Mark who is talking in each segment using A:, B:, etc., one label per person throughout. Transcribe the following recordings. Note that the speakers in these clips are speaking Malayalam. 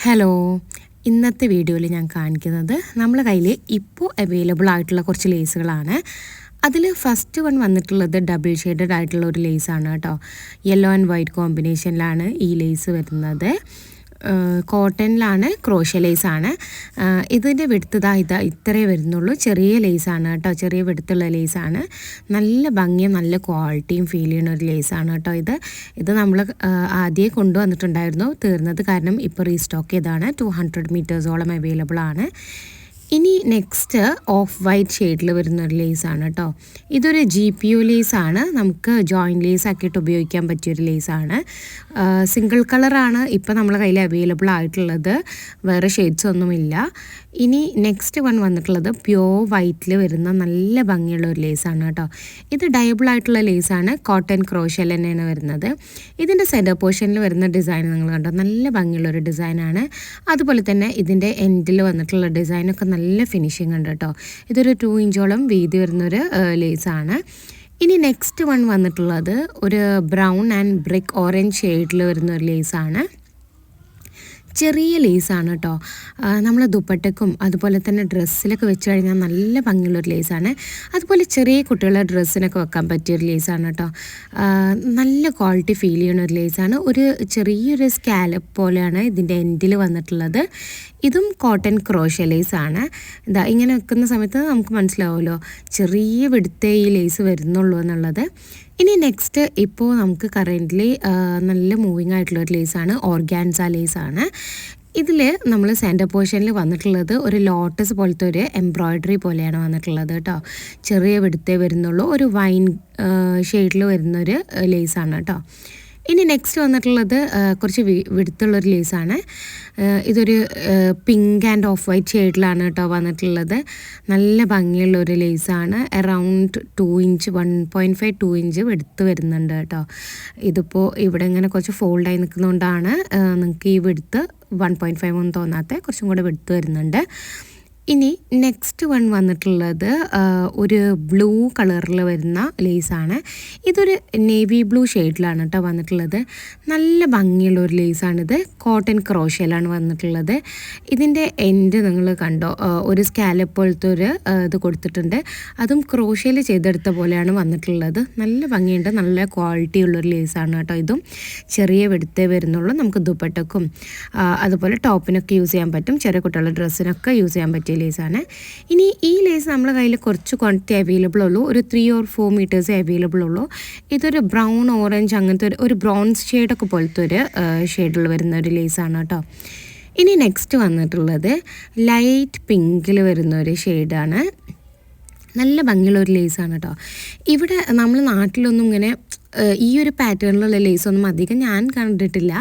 A: ഹലോ, ഇന്നത്തെ വീഡിയോയിൽ ഞാൻ കാണിക്കുന്നത് നമ്മളെ കയ്യിൽ ഇപ്പോൾ അവൈലബിൾ ആയിട്ടുള്ള കുറച്ച് ലേസുകളാണ്. അതിൽ ഫസ്റ്റ് വൺ വന്നിട്ടുള്ളത് ഡബിൾ ഷെയ്ഡഡ് ആയിട്ടുള്ള ഒരു ലേസാണ് കേട്ടോ. യെല്ലോ ആൻഡ് വൈറ്റ് കോമ്പിനേഷനിലാണ് ഈ ലേസ് വരുന്നത്. കോട്ടണിലാണ്, ക്രോഷ്യ ലേസാണ്. ഇതിൻ്റെ വെടുത്തതാ ഇത്രയേ വരുന്നുള്ളൂ. ചെറിയ ലേസാണ് കേട്ടോ, ചെറിയ വെടുത്തുള്ള ലേസാണ്. നല്ല ഭംഗിയും നല്ല ക്വാളിറ്റിയും ഫീൽ ചെയ്യുന്ന ഒരു ലേസാണ് കേട്ടോ. ഇത് നമ്മൾ ആദ്യമേ കൊണ്ടുവന്നിട്ടുണ്ടായിരുന്നു, തീർന്നത് കാരണം ഇപ്പോൾ റീസ്റ്റോക്ക് ചെയ്താണ്. 200 മീറ്റേഴ്സോളം അവൈലബിൾ ആണ്. ഇനി നെക്സ്റ്റ് ഓഫ് വൈറ്റ് ഷെയ്ഡിൽ വരുന്നൊരു ലേസാണ് കേട്ടോ. ഇതൊരു GPO ലേസാണ്, നമുക്ക് ജോയിൻറ്റ് ലേസ് ആക്കിയിട്ട് ഉപയോഗിക്കാൻ പറ്റിയൊരു ലേസാണ്. സിംഗിൾ കളറാണ് ഇപ്പോൾ നമ്മളെ കയ്യിൽ അവൈലബിൾ ആയിട്ടുള്ളത്, വേറെ ഷെയ്ഡ്സ് ഒന്നുമില്ല. ഇനി നെക്സ്റ്റ് വൺ വന്നിട്ടുള്ളത് പ്യോർ വൈറ്റിൽ വരുന്ന നല്ല ഭംഗിയുള്ള ഒരു ലേസാണ് കേട്ടോ. ഇത് ഡയബിൾ ആയിട്ടുള്ള ലേസാണ്, കോട്ടൺ ക്രോഷ്യ തന്നെയാണ് വരുന്നത്. ഇതിൻ്റെ സെൻറ്റർ പോർഷനിൽ വരുന്ന ഡിസൈൻ നിങ്ങൾ കണ്ടോ, നല്ല ഭംഗിയുള്ളൊരു ഡിസൈനാണ്. അതുപോലെ തന്നെ ഇതിൻ്റെ എൻഡിൽ വന്നിട്ടുള്ള ഡിസൈനൊക്കെ നല്ല ഫിനിഷിംഗ് ഉണ്ട് കേട്ടോ. ഇതൊരു 2 ഇഞ്ചോളം വീതി വരുന്നൊരു ലേസാണ്. ഇനി നെക്സ്റ്റ് വൺ വന്നിട്ടുള്ളത് ഒരു ബ്രൗൺ ആൻഡ് ബ്രിക്ക് ഓറഞ്ച് ഷെയ്ഡിൽ വരുന്ന ഒരു ലേസാണ്. ചെറിയ ലേസാണ് കേട്ടോ. നമ്മൾ ദുപ്പട്ടയ്ക്കും അതുപോലെ തന്നെ ഡ്രസ്സിലൊക്കെ വെച്ച് കഴിഞ്ഞാൽ നല്ല ഭംഗിയുള്ളൊരു ലേസാണ്. അതുപോലെ ചെറിയ കുട്ടികളുടെ ഡ്രസ്സിനൊക്കെ വെക്കാൻ പറ്റിയൊരു ലേസാണ് കേട്ടോ. നല്ല ക്വാളിറ്റി ഫീൽ ചെയ്യുന്ന ഒരു ലേസാണ്. ഒരു ചെറിയൊരു സ്കാലപ്പ് പോലെയാണ് ഇതിൻ്റെ എൻഡിൽ വന്നിട്ടുള്ളത്. ഇതും കോട്ടൺ ക്രോഷ്യ ലേസാണ്. ഇങ്ങനെ വെക്കുന്ന സമയത്ത് നമുക്ക് മനസ്സിലാവുമല്ലോ ചെറിയ വെടുത്തേ ഈ ലേസ് വരുന്നുള്ളൂ എന്നുള്ളത്. ഇനി നെക്സ്റ്റ് ഇപ്പോൾ നമുക്ക് കറൻ്റ്ലി നല്ല മൂവിങ് ആയിട്ടുള്ളൊരു ലേസാണ്, ഓർഗാൻസ ലേസാണ്. ഇതിൽ നമ്മൾ സെൻറ്റർ പോർഷനിൽ വന്നിട്ടുള്ളത് ഒരു ലോട്ടസ് പോലത്തെ ഒരു എംബ്രോയ്ഡറി പോലെയാണ് വന്നിട്ടുള്ളത് കേട്ടോ. ചെറിയ വെടുത്തേ വരുന്നുള്ളൂ, ഒരു വൈൻ ഷെയ്ഡിൽ വരുന്നൊരു ലേസാണ് കേട്ടോ. ഇനി നെക്സ്റ്റ് വന്നിട്ടുള്ളത് കുറച്ച് വെടുത്തുള്ളൊരു ലേസാണ്. ഇതൊരു പിങ്ക് ആൻഡ് ഓഫ് വൈറ്റ് ഷെയ്ഡിലാണ് കേട്ടോ വന്നിട്ടുള്ളത്. നല്ല ഭംഗിയുള്ളൊരു ലേസാണ്. അറൗണ്ട് 2 ഇഞ്ച് 1.5-2 ഇഞ്ച് വെടുത്ത് വരുന്നുണ്ട് കേട്ടോ. ഇതിപ്പോൾ ഇവിടെ ഇങ്ങനെ കുറച്ച് ഫോൾഡായി നിൽക്കുന്നതുകൊണ്ടാണ് നിങ്ങൾക്ക് ഈ വെടുത്ത് 1.5 ഒന്നും തോന്നാത്ത, കുറച്ചും കൂടെ വെടുത്ത് വരുന്നുണ്ട്. ഇനി നെക്സ്റ്റ് വൺ വന്നിട്ടുള്ളത് ഒരു ബ്ലൂ കളറിൽ വരുന്ന ലേസാണ്. ഇതൊരു നേവി ബ്ലൂ ഷെയ്ഡിലാണ് കേട്ടോ വന്നിട്ടുള്ളത്. നല്ല ഭംഗിയുള്ള ഒരു ലേസാണിത്, കോട്ടൺ ക്രോഷ്യയിലാണ് വന്നിട്ടുള്ളത്. ഇതിൻ്റെ എൻഡ് നിങ്ങൾ കണ്ടോ, ഒരു സ്കാലപ്പ് പോലത്തെ ഒരു ഇത് കൊടുത്തിട്ടുണ്ട്. അതും ക്രോഷ്യയിൽ ചെയ്തെടുത്ത പോലെയാണ് വന്നിട്ടുള്ളത്. നല്ല ഭംഗിയുണ്ട്, നല്ല ക്വാളിറ്റി ഉള്ളൊരു ലേസാണ് കേട്ടോ. ഇതും ചെറിയ വെടുത്തേ വരുന്നുള്ളൂ. നമുക്ക് ദുപ്പട്ടക്കും അതുപോലെ ടോപ്പിനൊക്കെ യൂസ് ചെയ്യാൻ പറ്റും, ചെറിയ കുട്ടികളുടെ ഡ്രസ്സിനൊക്കെ യൂസ് ചെയ്യാൻ പറ്റും ലേസാണ്. ഇനി ഈ ലേസ് നമ്മളെ കയ്യിൽ കുറച്ച് ക്വാണ്ടിറ്റി അവൈലബിൾ ഉള്ളൂ, ഒരു 3 or 4 മീറ്റേഴ്സ് അവൈലബിൾ ഉള്ളൂ. ഇതൊരു ബ്രൗൺ ഓറഞ്ച് അങ്ങനത്തെ ഒരു ബ്രൗൺസ് ഷെയ്ഡൊക്കെ പോലത്തെ ഒരു ഷെയ്ഡിൽ വരുന്ന ഒരു ലേസാണ് കേട്ടോ. ഇനി നെക്സ്റ്റ് വന്നിട്ടുള്ളത് ലൈറ്റ് പിങ്കിൽ വരുന്ന ഒരു ഷെയ്ഡാണ്. നല്ല ഭംഗിയുള്ള ഒരു ലേസാണ് കേട്ടോ. ഇവിടെ നമ്മൾ നാട്ടിലൊന്നും ഇങ്ങനെ ഈ ഒരു പാറ്റേണിലുള്ള ലേസൊന്നും അധികം ഞാൻ കണ്ടിട്ടില്ല.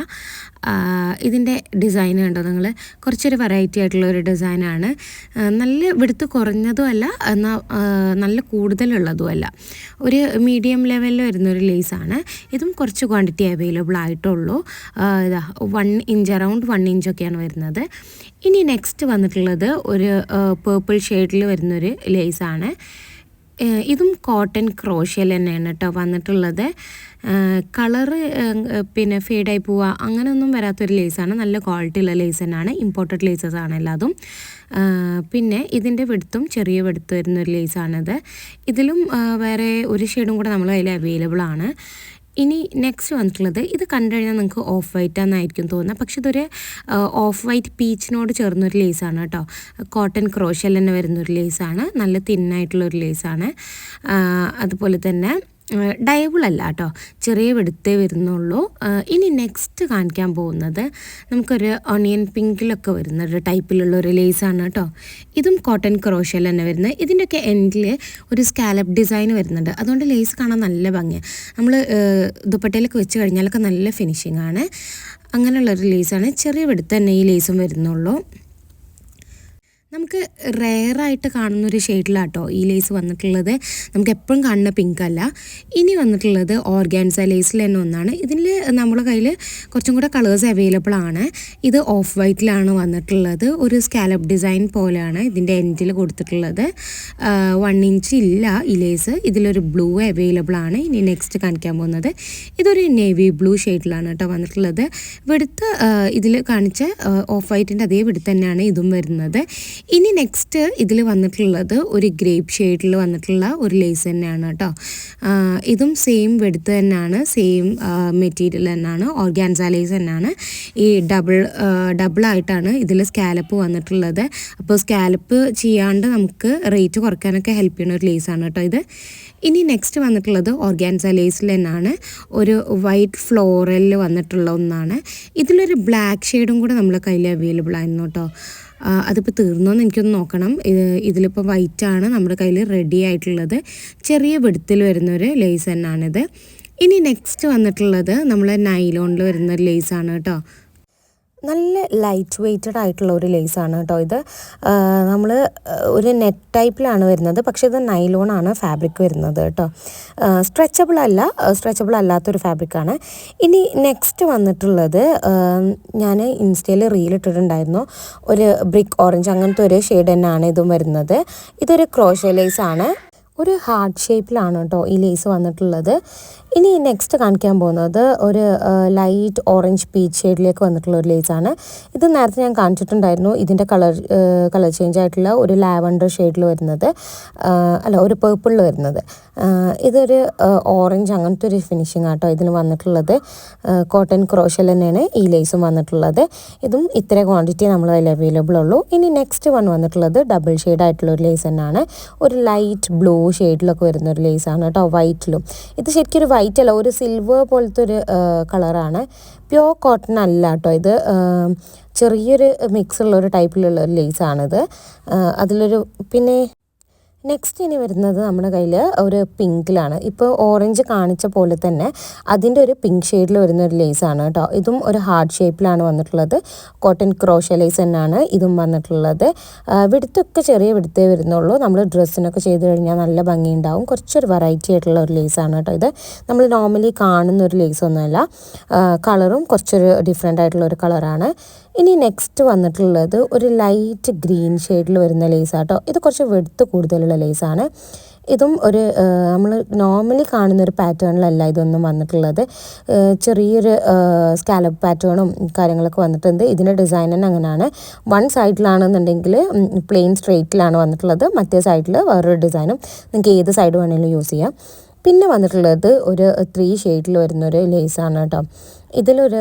A: ഇതിൻ്റെ ഡിസൈൻ കണ്ടോ നിങ്ങൾ, കുറച്ചൊരു വെറൈറ്റി ആയിട്ടുള്ള ഒരു ഡിസൈനാണ്. നല്ല വെടുത്ത് കുറഞ്ഞതും അല്ല, എന്നാൽ നല്ല കൂടുതലുള്ളതും അല്ല, ഒരു മീഡിയം ലെവലിൽ വരുന്നൊരു ലേസാണ്. ഇതും കുറച്ച് ക്വാണ്ടിറ്റി അവൈലബിൾ ആയിട്ടുള്ളൂ. 1 ഇഞ്ച്, അറൗണ്ട് 1 ഇഞ്ചൊക്കെയാണ് വരുന്നത്. ഇനി നെക്സ്റ്റ് വന്നിട്ടുള്ളത് ഒരു പേർപ്പിൾ ഷെയ്ഡിൽ വരുന്നൊരു ലേസാണ്. ഇതും കോട്ടൺ ക്രോഷ്യയിൽ തന്നെയാണ് കേട്ടോ വന്നിട്ടുള്ളത്. കളറ് പിന്നെ ഫേഡായി പോവുക അങ്ങനെയൊന്നും വരാത്തൊരു ലേസാണ്. നല്ല ക്വാളിറ്റി ഉള്ള ലേസ് തന്നെയാണ്, ഇമ്പോർട്ടഡ് ലേസസ് ആണ് എല്ലാതും. പിന്നെ ഇതിൻ്റെ വെടുത്തും ചെറിയ വെടുത്ത് വരുന്നൊരു ലേസാണിത്. ഇതിലും വേറെ ഒരു ഷെയ്ഡും കൂടെ നമ്മൾ അതിൽ അവൈലബിൾ ആണ്. ഇനി നെക്സ്റ്റ് വന്നിട്ടുള്ളത്, ഇത് കണ്ടു കഴിഞ്ഞാൽ നിങ്ങൾക്ക് ഓഫ് വൈറ്റ് ആണെന്നായിരിക്കും തോന്നുക, പക്ഷെ ഇതൊരു ഓഫ് വൈറ്റ് പീച്ചിനോട് ചേർന്നൊരു ലേസാണ് കേട്ടോ. കോട്ടൺ ക്രോഷ്യയിൽ തന്നെ വരുന്നൊരു ലേസാണ്, നല്ല തിന്നായിട്ടുള്ളൊരു ലേസാണ്. അതുപോലെ തന്നെ ഡയബിൾ അല്ല കേട്ടോ, ചെറിയ വെടുത്തേ വരുന്നുള്ളൂ. ഇനി നെക്സ്റ്റ് കാണിക്കാൻ പോകുന്നത് നമുക്കൊരു ഓണിയൻ പിങ്കിലൊക്കെ വരുന്ന ഒരു ടൈപ്പിലുള്ള ഒരു ലേസാണ് കേട്ടോ. ഇതും കോട്ടൺ ക്രോഷ്യയിൽ തന്നെ വരുന്നത്. ഇതിൻ്റെയൊക്കെ എൻഡിൽ ഒരു സ്കാലപ്പ് ഡിസൈൻ വരുന്നുണ്ട്, അതുകൊണ്ട് ലേസ് കാണാൻ നല്ല ഭംഗിയാണ്. നമ്മൾ ദുപ്പട്ടയിലൊക്കെ വെച്ച് കഴിഞ്ഞാലൊക്കെ നല്ല ഫിനിഷിംഗ് ആണ്. അങ്ങനെയുള്ളൊരു ലേസാണ്. ചെറിയ വെടുത്ത് തന്നെ ഈ ലേസും വരുന്നുള്ളൂ. നമുക്ക് റെയറായിട്ട് കാണുന്നൊരു ഷെയ്ഡിലാട്ടോ ഈ ലേസ് വന്നിട്ടുള്ളത്. നമുക്ക് എപ്പോഴും കാണുന്ന പിങ്ക് അല്ല. ഇനി വന്നിട്ടുള്ളത് ഓർഗാൻസ ലേസിൽ തന്നെ ഒന്നാണ്. ഇതിൽ നമ്മുടെ കയ്യിൽ കുറച്ചും കൂടെ കളേഴ്സ് അവൈലബിൾ ആണ്. ഇത് ഓഫ് വൈറ്റിലാണ് വന്നിട്ടുള്ളത്. ഒരു സ്കാലപ്പ് ഡിസൈൻ പോലെയാണ് ഇതിൻ്റെ എൻഡിൽ കൊടുത്തിട്ടുള്ളത്. 1 ഇഞ്ച് ഇല്ല ഈ ലേസ്. ഇതിലൊരു ബ്ലൂ അവൈലബിൾ ആണ്. ഇനി നെക്സ്റ്റ് കാണിക്കാൻ പോകുന്നത് ഇതൊരു നേവി ബ്ലൂ ഷെയ്ഡിലാണ് കേട്ടോ വന്നിട്ടുള്ളത്. വെടുത്ത് ഇതിൽ കാണിച്ച ഓഫ് വൈറ്റിൻ്റെ അതേ വെടുത്ത് തന്നെയാണ് ഇതും വരുന്നത്. ഇനി നെക്സ്റ്റ് ഇതിൽ വന്നിട്ടുള്ളത് ഒരു ഗ്രേപ്പ് ഷെയ്ഡിൽ വന്നിട്ടുള്ള ഒരു ലേസ് തന്നെയാണ് കേട്ടോ. ഇതും സെയിം വെടുത്ത് തന്നെയാണ്, സെയിം മെറ്റീരിയൽ തന്നെയാണ്, ഓർഗാൻസ ലേസ് തന്നെയാണ്. ഈ ഡബിളായിട്ടാണ് ഇതിൽ സ്കാലപ്പ് വന്നിട്ടുള്ളത്. അപ്പോൾ സ്കാലപ്പ് ചെയ്യാണ്ട് നമുക്ക് റേറ്റ് കുറയ്ക്കാനൊക്കെ ഹെൽപ്പ് ചെയ്യുന്ന ഒരു ലേസാണ് കേട്ടോ ഇത്. ഇനി നെക്സ്റ്റ് വന്നിട്ടുള്ളത് ഓർഗാൻസ ലേസിൽ തന്നെയാണ്, ഒരു വൈറ്റ് ഫ്ലോറലിൽ വന്നിട്ടുള്ള ഒന്നാണ്. ഇതിലൊരു ബ്ലാക്ക് ഷെയ്ഡും കൂടെ നമ്മുടെ കയ്യിൽ അവൈലബിൾ ആയിരുന്നു കേട്ടോ. അതിപ്പോൾ തീർന്നോന്ന് എനിക്കൊന്ന് നോക്കണം. ഇതിലിപ്പോൾ വൈറ്റാണ് നമ്മുടെ കയ്യിൽ റെഡി ആയിട്ടുള്ളത്. ചെറിയ വെടുത്തിൽ വരുന്നൊരു ലേസ് തന്നെയാണിത്. ഇനി നെക്സ്റ്റ് വന്നിട്ടുള്ളത് നമ്മൾ നൈലോണിൽ വരുന്നൊരു ലേസാണ് കേട്ടോ. നല്ല ലൈറ്റ് വെയ്റ്റഡ് ആയിട്ടുള്ള ഒരു ലേസാണ് കേട്ടോ ഇത്. നമ്മൾ ഒരു നെറ്റ് ടൈപ്പിലാണ് വരുന്നത്, പക്ഷേ ഇത് നൈലോണാണ് ഫാബ്രിക് വരുന്നത് കേട്ടോ. സ്ട്രെച്ചബിൾ അല്ലാത്തൊരു ഫാബ്രിക്കാണ്. ഇനി നെക്സ്റ്റ് വന്നിട്ടുള്ളത് ഞാൻ ഇൻസ്റ്റയിൽ റീൽ ഇട്ടിട്ടുണ്ടായിരുന്നു. ഒരു ബ്രിക്ക് ഓറഞ്ച് അങ്ങനത്തെ ഒരു ഷെയ്ഡ് തന്നെയാണ് ഇതും വരുന്നത്. ഇതൊരു ക്രോഷ്യ ലേസാണ്. ഒരു ഹാർട്ട് ഷേപ്പിലാണ് കേട്ടോ ഈ ലേസ് വന്നിട്ടുള്ളത്. ഇനി നെക്സ്റ്റ് കാണിക്കാൻ പോകുന്നത് ഒരു ലൈറ്റ് ഓറഞ്ച് പീച്ച് ഷെയ്ഡിലേക്ക് വന്നിട്ടുള്ള ഒരു ലേസാണ്. ഇത് നേരത്തെ ഞാൻ കാണിച്ചിട്ടുണ്ടായിരുന്നു. ഇതിൻ്റെ കളർ ചേഞ്ച് ആയിട്ടുള്ള ഒരു ലാവൻഡർ ഷെയ്ഡിൽ വരുന്നത്, ഒരു പേർപ്പിളിൽ വരുന്നത്. ഇതൊരു ഓറഞ്ച് അങ്ങനത്തെ ഒരു ഫിനിഷിംഗ് ആട്ടോ ഇതിന് വന്നിട്ടുള്ളത്. കോട്ടൺ ക്രോഷ്യൽ തന്നെയാണ് ഈ ലേസും വന്നിട്ടുള്ളത്. ഇതും ഇത്ര ക്വാണ്ടിറ്റി നമ്മൾ അതിൽ അവൈലബിൾ ഉള്ളൂ. ഇനി നെക്സ്റ്റ് വന്നിട്ടുള്ളത് ഡബിൾ ഷെയ്ഡ് ആയിട്ടുള്ള ഒരു ലേസ് തന്നെയാണ്. ഒരു ലൈറ്റ് ബ്ലൂ ഷെയ്ഡിലൊക്കെ വരുന്നൊരു ലേസാണ് കേട്ടോ, വൈറ്റിലും. ഇത് ശരിക്കും ഒരു വൈറ്റ് അല്ല, ഒരു സിൽവർ പോലത്തെ ഒരു കളറാണ്. പ്യോർ കോട്ടൺ അല്ല കേട്ടോ ഇത്. ചെറിയൊരു മിക്സ് ഉള്ള ഒരു ടൈപ്പിലുള്ള ഒരു ലേസാണിത്. അതിലൊരു പിന്നെ നെക്സ്റ്റ് ഇനി വരുന്നത് നമ്മുടെ കയ്യിൽ ഒരു പിങ്കിലാണ്. ഇപ്പോൾ ഓറഞ്ച് കാണിച്ച പോലെ തന്നെ അതിൻ്റെ ഒരു പിങ്ക് ഷെയ്ഡിൽ വരുന്ന ഒരു ലേസാണ് കേട്ടോ. ഇതും ഒരു ഹാർട്ട് ഷേപ്പിലാണ് വന്നിട്ടുള്ളത്. കോട്ടൺ ക്രോഷ്യ ലേസ് തന്നെയാണ് ഇതും വന്നിട്ടുള്ളത്. വെടുത്തൊക്കെ ചെറിയ വെടുത്തേ വരുന്നുള്ളൂ. നമ്മൾ ഡ്രസ്സിനൊക്കെ ചെയ്ത് കഴിഞ്ഞാൽ നല്ല ഭംഗിയുണ്ടാവും. കുറച്ചൊരു വെറൈറ്റി ആയിട്ടുള്ള ഒരു ലേസാണ് കേട്ടോ ഇത്. നമ്മൾ നോർമലി കാണുന്ന ഒരു ലേസൊന്നുമല്ല. കളറും കുറച്ചൊരു ഡിഫറെൻ്റ് ആയിട്ടുള്ള ഒരു കളറാണ്. ഇനി നെക്സ്റ്റ് വന്നിട്ടുള്ളത് ഒരു ലൈറ്റ് ഗ്രീൻ ഷെയ്ഡിൽ വരുന്ന ലേസാട്ടോ. ഇത് കുറച്ച് വെടുത്ത് കൂടുതലുള്ള ലേസാണ്. ഇതും ഒരു നമ്മൾ നോർമലി കാണുന്നൊരു പാറ്റേണിലല്ല ഇതൊന്നും വന്നിട്ടുള്ളത്. ചെറിയൊരു സ്കാലപ്പ് പാറ്റേണും കാര്യങ്ങളൊക്കെ വന്നിട്ടുണ്ട്. ഇതിൻ്റെ ഡിസൈൻ തന്നെ അങ്ങനെയാണ്. വൺ സൈഡിലാണെന്നുണ്ടെങ്കിൽ പ്ലെയിൻ സ്ട്രെയിറ്റിലാണ് വന്നിട്ടുള്ളത്, മറ്റേ സൈഡിൽ വേറൊരു ഡിസൈനും. നിങ്ങൾക്ക് ഏത് സൈഡ് വേണമെങ്കിലും യൂസ് ചെയ്യാം. പിന്നെ വന്നിട്ടുള്ളത് ഒരു 3 ഷെയ്ഡിൽ വരുന്നൊരു ലേസാണ് കേട്ടോ. ഇതിലൊരു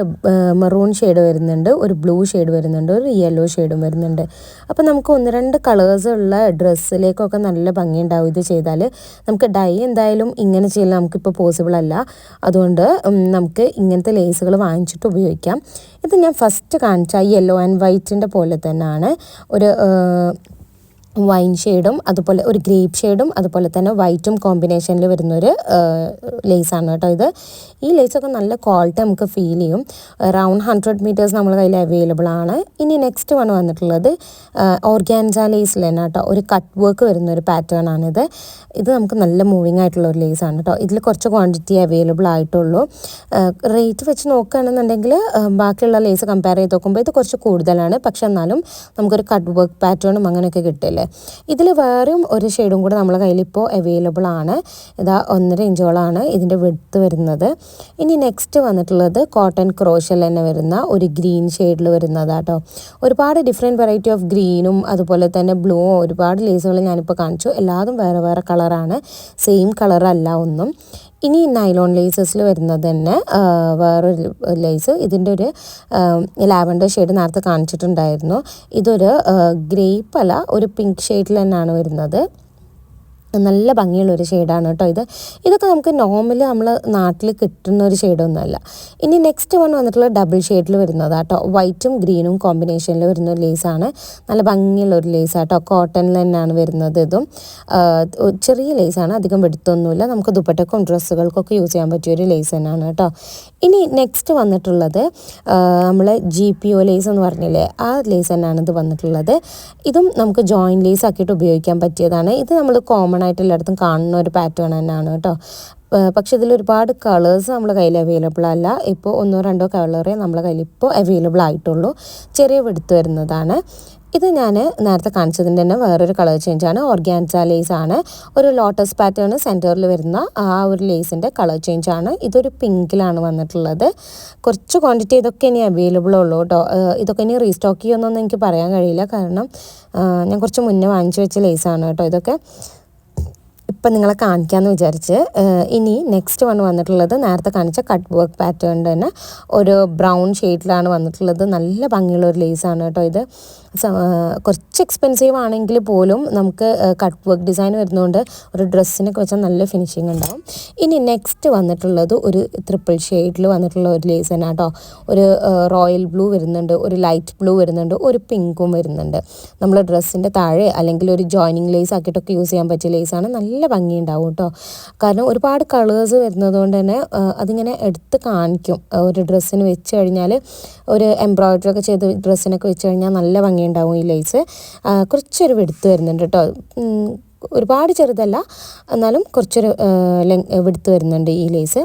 A: മെറൂൺ ഷെയ്ഡ് വരുന്നുണ്ട്, ഒരു ബ്ലൂ ഷെയ്ഡ് വരുന്നുണ്ട്, ഒരു യെല്ലോ ഷെയ്ഡും വരുന്നുണ്ട്. അപ്പോൾ നമുക്ക് 1-2 കളേഴ്സുള്ള ഡ്രസ്സിലേക്കൊക്കെ നല്ല ഭംഗിയുണ്ടാവും ഇത് ചെയ്താൽ. നമുക്ക് ഡൈ എന്തായാലും ഇങ്ങനെ ചെയ്യൽ നമുക്കിപ്പോൾ പോസിബിൾ അല്ല. അതുകൊണ്ട് നമുക്ക് ഇങ്ങനത്തെ ലേസുകൾ വാങ്ങിച്ചിട്ട് ഉപയോഗിക്കാം. ഇത് ഞാൻ ഫസ്റ്റ് കാണിച്ച യെല്ലോ ആൻഡ് വൈറ്റിൻ്റെ പോലെ തന്നെയാണ്. ഒരു വൈൻ ഷെയ്ഡും അതുപോലെ ഒരു ഗ്രേപ്പ് ഷെയ്ഡും അതുപോലെ തന്നെ വൈറ്റും കോമ്പിനേഷനിൽ വരുന്നൊരു ലേസാണ് കേട്ടോ ഇത്. ഈ ലേസൊക്കെ നല്ല ക്വാളിറ്റി നമുക്ക് ഫീൽ ചെയ്യും. അറൗണ്ട് 100 മീറ്റേഴ്സ് നമ്മുടെ കയ്യിൽ അവൈലബിൾ ആണ്. ഇനി നെക്സ്റ്റ് വന്നിട്ടുള്ളത് ഓർഗാൻസ ലേസിൽ തന്നെ കേട്ടോ. ഒരു കട്ട് വർക്ക് വരുന്നൊരു പാറ്റേൺ ആണിത്. ഇത് നമുക്ക് നല്ല മൂവിങ് ആയിട്ടുള്ള ഒരു ലേസാണ് കേട്ടോ. ഇതിൽ കുറച്ച് ക്വാണ്ടിറ്റി അവൈലബിൾ ആയിട്ടുള്ളൂ. റേറ്റ് വെച്ച് നോക്കുകയാണെന്നുണ്ടെങ്കിൽ ബാക്കിയുള്ള ലേസ് കമ്പയർ ചെയ്ത് നോക്കുമ്പോൾ ഇത് കുറച്ച് കൂടുതലാണ്. പക്ഷെ എന്നാലും നമുക്കൊരു കട്ട് വർക്ക് പാറ്റേണും അങ്ങനെയൊക്കെ കിട്ടില്ലേ. ഇതിൽ വേറെയും ഒരു ഷെയ്ഡും കൂടെ നമ്മളെ കയ്യിൽ ഇപ്പോൾ അവൈലബിൾ ആണ്. ഇതാ 1.5 ഇഞ്ചോളാണ് ഇതിൻ്റെ വിഡ്ത്ത് വരുന്നത്. ഇനി നെക്സ്റ്റ് വന്നിട്ടുള്ളത് കോട്ടൺ ക്രോഷ്യൽ തന്നെ വരുന്ന ഒരു ഗ്രീൻ ഷെയ്ഡിൽ വരുന്നതാട്ടോ. ഒരുപാട് ഡിഫറെൻറ്റ് വെറൈറ്റി ഓഫ് ഗ്രീനും അതുപോലെ തന്നെ ബ്ലൂവും ഒരുപാട് ലേസുകൾ ഞാനിപ്പോൾ കാണിച്ചു. എല്ലാതും വേറെ വേറെ കളറാണ്, സെയിം കളറല്ല ഒന്നും. ഇനി നൈലോൺ ലേസസിൽ വരുന്നത് തന്നെ വേറൊരു ലേസ്. ഇതിൻ്റെ ഒരു ലാവൻഡർ ഷെയ്ഡ് നേരത്തെ കാണിച്ചിട്ടുണ്ടായിരുന്നു. ഇതൊരു ഗ്രേപ്പ് അല്ല, ഒരു പിങ്ക് ഷെയ്ഡിൽ തന്നെയാണ് വരുന്നത്. നല്ല ഭംഗിയുള്ളൊരു ഷെയ്ഡാണ് കേട്ടോ ഇതൊക്കെ നമുക്ക് നോർമലി നമ്മൾ നാട്ടിൽ കിട്ടുന്ന ഒരു ഷെയ്ഡൊന്നുമല്ല. ഇനി നെക്സ്റ്റ് വൺ വന്നിട്ടുള്ള ഡബിൾ ഷെയ്ഡിൽ വരുന്നതാണ് കേട്ടോ. വൈറ്റും ഗ്രീനും കോമ്പിനേഷനിൽ വരുന്ന ഒരു ലേസാണ്. നല്ല ഭംഗിയുള്ളൊരു ലേസാണ് കേട്ടോ. കോട്ടണിൽ തന്നെയാണ് വരുന്നത്. ഇതും ചെറിയ ലേസാണ്, അധികം വെടുത്തൊന്നുമില്ല. നമുക്ക് ദുപ്പട്ടക്കും ഡ്രസ്സുകൾക്കൊക്കെ യൂസ് ചെയ്യാൻ പറ്റിയൊരു ലേസ് തന്നെയാണ് കേട്ടോ. ഇനി നെക്സ്റ്റ് വന്നിട്ടുള്ളത് നമ്മൾ GPO ലേസ് എന്ന് പറഞ്ഞില്ലേ, ആ ലേസ് തന്നെയാണ് ഇത് വന്നിട്ടുള്ളത്. ഇതും നമുക്ക് ജോയിൻ ലേസ് ആക്കിയിട്ട് ഉപയോഗിക്കാൻ പറ്റിയതാണ്. ഇത് നമ്മൾ കോമൺ ആയിട്ട് എല്ലായിടത്തും കാണുന്ന ഒരു പാറ്റേൺ തന്നെയാണ് കേട്ടോ. പക്ഷെ ഇതിൽ ഒരുപാട് കളേഴ്സ് നമ്മുടെ കയ്യിൽ അവൈലബിൾ അല്ല. ഇപ്പോൾ 1-2 കളറേ നമ്മുടെ കയ്യിൽ ഇപ്പോൾ അവൈലബിൾ ആയിട്ടുള്ളൂ. ചെറിയ വെടുത്ത് വരുന്നതാണ്. ഇത് ഞാൻ നേരത്തെ കാണിച്ചതിൻ്റെ തന്നെ വേറൊരു കളർ ചേഞ്ചാണ്. ഓർഗാൻസ ലേസാണ്. ഒരു ലോട്ടസ് പാറ്റേൺ സെൻറ്ററിൽ വരുന്ന ആ ഒരു ലേസിൻ്റെ കളർ ചേഞ്ചാണ്. ഇതൊരു പിങ്കിലാണ് വന്നിട്ടുള്ളത്. കുറച്ച് ക്വാണ്ടിറ്റി ഇതൊക്കെ ഇനി അവൈലബിൾ ഉള്ളൂ കേട്ടോ. ഇതൊക്കെ ഇനി റീസ്റ്റോക്ക് ചെയ്യുമെന്നൊന്നും എനിക്ക് പറയാൻ കഴിയില്ല, കാരണം ഞാൻ കുറച്ച് മുന്നേ വാങ്ങിച്ചു വെച്ച ലേസാണ് കേട്ടോ ഇതൊക്കെ. ഇപ്പം നിങ്ങളെ കാണിക്കാമെന്ന് വിചാരിച്ച്. ഇനി നെക്സ്റ്റ് വന്നിട്ടുള്ളത് നേരത്തെ കാണിച്ച കട്ട് വർക്ക് പാറ്റേൺ തന്നെ ഒരു ബ്രൗൺ ഷെയ്ഡിലാണ് വന്നിട്ടുള്ളത്. നല്ല ഭംഗിയുള്ള ഒരു ലേസാണ് കേട്ടോ ഇത്. കുറച്ച് എക്സ്പെൻസീവ് ആണെങ്കിൽ പോലും നമുക്ക് കട്ട് വർക്ക് ഡിസൈൻ വരുന്നതുകൊണ്ട് ഒരു ഡ്രസ്സിനൊക്കെ വെച്ചാൽ നല്ല ഫിനിഷിങ് ഉണ്ടാവും. ഇനി നെക്സ്റ്റ് വന്നിട്ടുള്ളത് ഒരു ട്രിപ്പിൾ ഷെയ്ഡിൽ വന്നിട്ടുള്ള ഒരു ലേസ് തന്നെ കേട്ടോ. ഒരു റോയൽ ബ്ലൂ വരുന്നുണ്ട്, ഒരു ലൈറ്റ് ബ്ലൂ വരുന്നുണ്ട്, ഒരു പിങ്കും വരുന്നുണ്ട്. നമ്മൾ ഡ്രസ്സിൻ്റെ താഴെ അല്ലെങ്കിൽ ഒരു ജോയിനിങ് ലേസ് ആക്കിയിട്ടൊക്കെ യൂസ് ചെയ്യാൻ പറ്റിയ ലേസാണ്. നല്ല ഭംഗി ഉണ്ടാവും കേട്ടോ. കാരണം ഒരുപാട് കളേഴ്സ് വരുന്നത് കൊണ്ട് തന്നെ അതിങ്ങനെ എടുത്ത് കാണിക്കും. ഒരു ഡ്രസ്സിന് വെച്ച് കഴിഞ്ഞാൽ, ഒരു എംബ്രോയിഡറി ഒക്കെ ചെയ്ത് ഡ്രസ്സിനൊക്കെ വെച്ച് കഴിഞ്ഞാൽ നല്ല ഭംഗിയുണ്ടാവും ഈ ലേസ്. കുറച്ചൊരു വെടുത്ത് വരുന്നുണ്ട് കേട്ടോ. ഒരുപാട് ചെറുതല്ല, എന്നാലും കുറച്ചൊരു വെടുത്ത് വരുന്നുണ്ട് ഈ ലേസ്.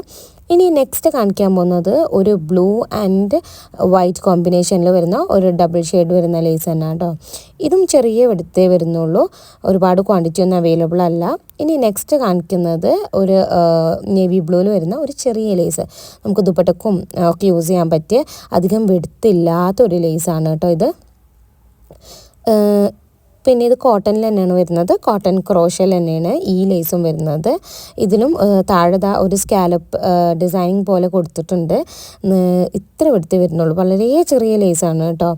A: ഇനി നെക്സ്റ്റ് കാണിക്കാൻ പോകുന്നത് ഒരു ബ്ലൂ ആൻഡ് വൈറ്റ് കോമ്പിനേഷനിൽ വരുന്ന ഒരു ഡബിൾ ഷെയ്ഡ് വരുന്ന ലേസ് തന്നെ കേട്ടോ. ഇതും ചെറിയ വെടുത്തേ വരുന്നുള്ളൂ, ഒരുപാട് ക്വാണ്ടിറ്റി ഒന്നും അവൈലബിൾ അല്ല. ഇനി നെക്സ്റ്റ് കാണിക്കുന്നത് ഒരു നേവി ബ്ലൂവിൽ വരുന്ന ഒരു ചെറിയ ലേസ്. നമുക്ക് ദുപ്പട്ടക്കും ഒക്കെ യൂസ് ചെയ്യാൻ പറ്റിയ അധികം വെടുത്തില്ലാത്തൊരു ലേസാണ് കേട്ടോ ഇത്. പിന്നെ ഇത് കോട്ടണിൽ തന്നെയാണ് വരുന്നത്. കോട്ടൺ ക്രോഷ്യൽ തന്നെയാണ് ഈ ലേസും വരുന്നത്. ഇതിലും താഴെ ഒരു സ്കാലപ്പ് ഡിസൈനിങ് പോലെ കൊടുത്തിട്ടുണ്ട്. ഇത്ര വെടുത്തേ വരുന്നുള്ളൂ. വളരെ ചെറിയ ലേസാണ് കേട്ടോ.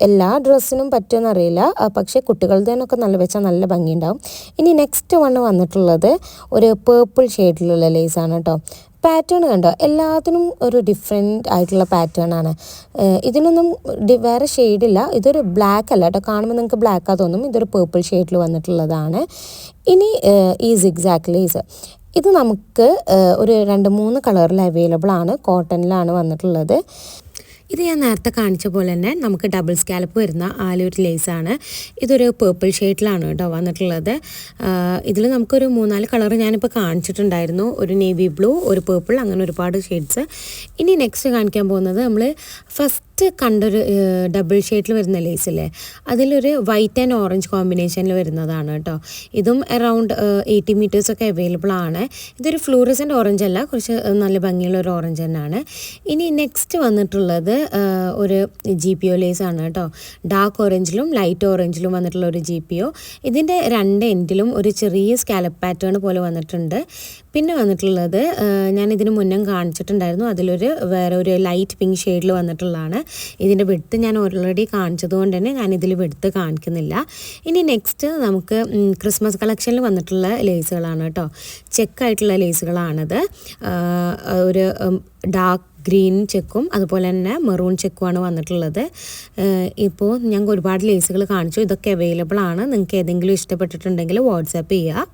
A: എല്ലാ ഡ്രസ്സിനും പറ്റുമെന്നറിയില്ല, പക്ഷേ കുട്ടികളുടേനൊക്കെ നല്ല വെച്ചാൽ നല്ല ഭംഗിയുണ്ടാവും. ഇനി നെക്സ്റ്റ് വന്നിട്ടുള്ളത് ഒരു പേർപ്പിൾ ഷെയ്ഡിലുള്ള ലേസാണ് കേട്ടോ. പാറ്റേൺ കണ്ടോ, എല്ലാത്തിനും ഒരു ഡിഫറെൻ്റ് ആയിട്ടുള്ള പാറ്റേൺ ആണ്. ഇതിനൊന്നും വേറെ ഷെയ്ഡില്ല. ഇതൊരു ബ്ലാക്ക് അല്ല കേട്ടോ, കാണുമ്പോൾ നിങ്ങൾക്ക് ബ്ലാക്കാ തോന്നും. ഇതൊരു പേർപ്പിൾ ഷെയ്ഡിൽ വന്നിട്ടുള്ളതാണ്. ഇനി ഈ സിഗ്സാഗ് ലേസ്, ഇത് നമുക്ക് ഒരു 2-3 കളറിൽ അവൈലബിൾ ആണ്. കോട്ടണിലാണ് വന്നിട്ടുള്ളത്. ഇത് ഞാൻ നേരത്തെ കാണിച്ച പോലെ തന്നെ നമുക്ക് ഡബിൾ സ്കാലപ്പ് വരുന്ന ആ ഒരു ലേസാണ്. ഇതൊരു പേർപ്പിൾ ഷെയ്ഡിലാണ് കേട്ടോ വന്നിട്ടുള്ളത്. ഇതിൽ നമുക്കൊരു 3-4 കളർ ഞാനിപ്പോൾ കാണിച്ചിട്ടുണ്ടായിരുന്നു. ഒരു നേവി ബ്ലൂ, ഒരു പേർപ്പിൾ, അങ്ങനെ ഒരുപാട് ഷെയ്ഡ്സ്. ഇനി നെക്സ്റ്റ് കാണിക്കാൻ പോകുന്നത് നമ്മൾ ഫസ്റ്റ് കണ്ടൊരു ഡബിൾ ഷെയ്ഡിൽ വരുന്ന ലേസില്ലേ, അതിലൊരു വൈറ്റ് ആൻഡ് ഓറഞ്ച് കോമ്പിനേഷനിൽ വരുന്നതാണ് കേട്ടോ. ഇതും അറൗണ്ട് 80 മീറ്റേഴ്സൊക്കെ അവൈലബിൾ ആണ്. ഇതൊരു ഫ്ലൂറസെൻ്റ് ഓറഞ്ച് അല്ല, കുറച്ച് നല്ല ഭംഗിയുള്ള ഒരു ഓറഞ്ച് തന്നെയാണ്. ഇനി നെക്സ്റ്റ് വന്നിട്ടുള്ളത് ഒരു GPO ലേസാണ് കേട്ടോ. ഡാർക്ക് ഓറഞ്ചിലും ലൈറ്റ് ഓറഞ്ചിലും വന്നിട്ടുള്ള ഒരു GPO. ഇതിൻ്റെ 2 എൻഡിലും ഒരു ചെറിയ സ്കാലപ്പ് പാറ്റേൺ പോലെ വന്നിട്ടുണ്ട്. പിന്നെ വന്നിട്ടുള്ളത് ഞാൻ ഇതിന് മുന്നേ കാണിച്ചിട്ടുണ്ടായിരുന്നു. അതിലൊരു വേറെ ഒരു ലൈറ്റ് പിങ്ക് ഷെയ്ഡിൽ വന്നിട്ടുള്ളതാണ്. ഇതിൻ്റെ വെടുത്ത് ഞാൻ ഓൾറെഡി കാണിച്ചത് കൊണ്ട് തന്നെ ഞാനിതിൽ വെടുത്ത് കാണിക്കുന്നില്ല. ഇനി നെക്സ്റ്റ് നമുക്ക് ക്രിസ്മസ് കളക്ഷനിൽ വന്നിട്ടുള്ള ലേസുകളാണ് കേട്ടോ. ചെക്കായിട്ടുള്ള ലേസുകളാണിത്. ഒരു ഡാർക്ക് ഗ്രീൻ ചെക്കും അതുപോലെ തന്നെ മെറൂൺ ചെക്കുമാണ് വന്നിട്ടുള്ളത്. ഇപ്പോൾ ഞങ്ങൾക്ക് ഒരുപാട് ലേസുകൾ കാണിച്ചു. ഇതൊക്കെ അവൈലബിൾ ആണ്. നിങ്ങൾക്ക് ഏതെങ്കിലും ഇഷ്ടപ്പെട്ടിട്ടുണ്ടെങ്കിൽ വാട്സാപ്പ് ചെയ്യുക.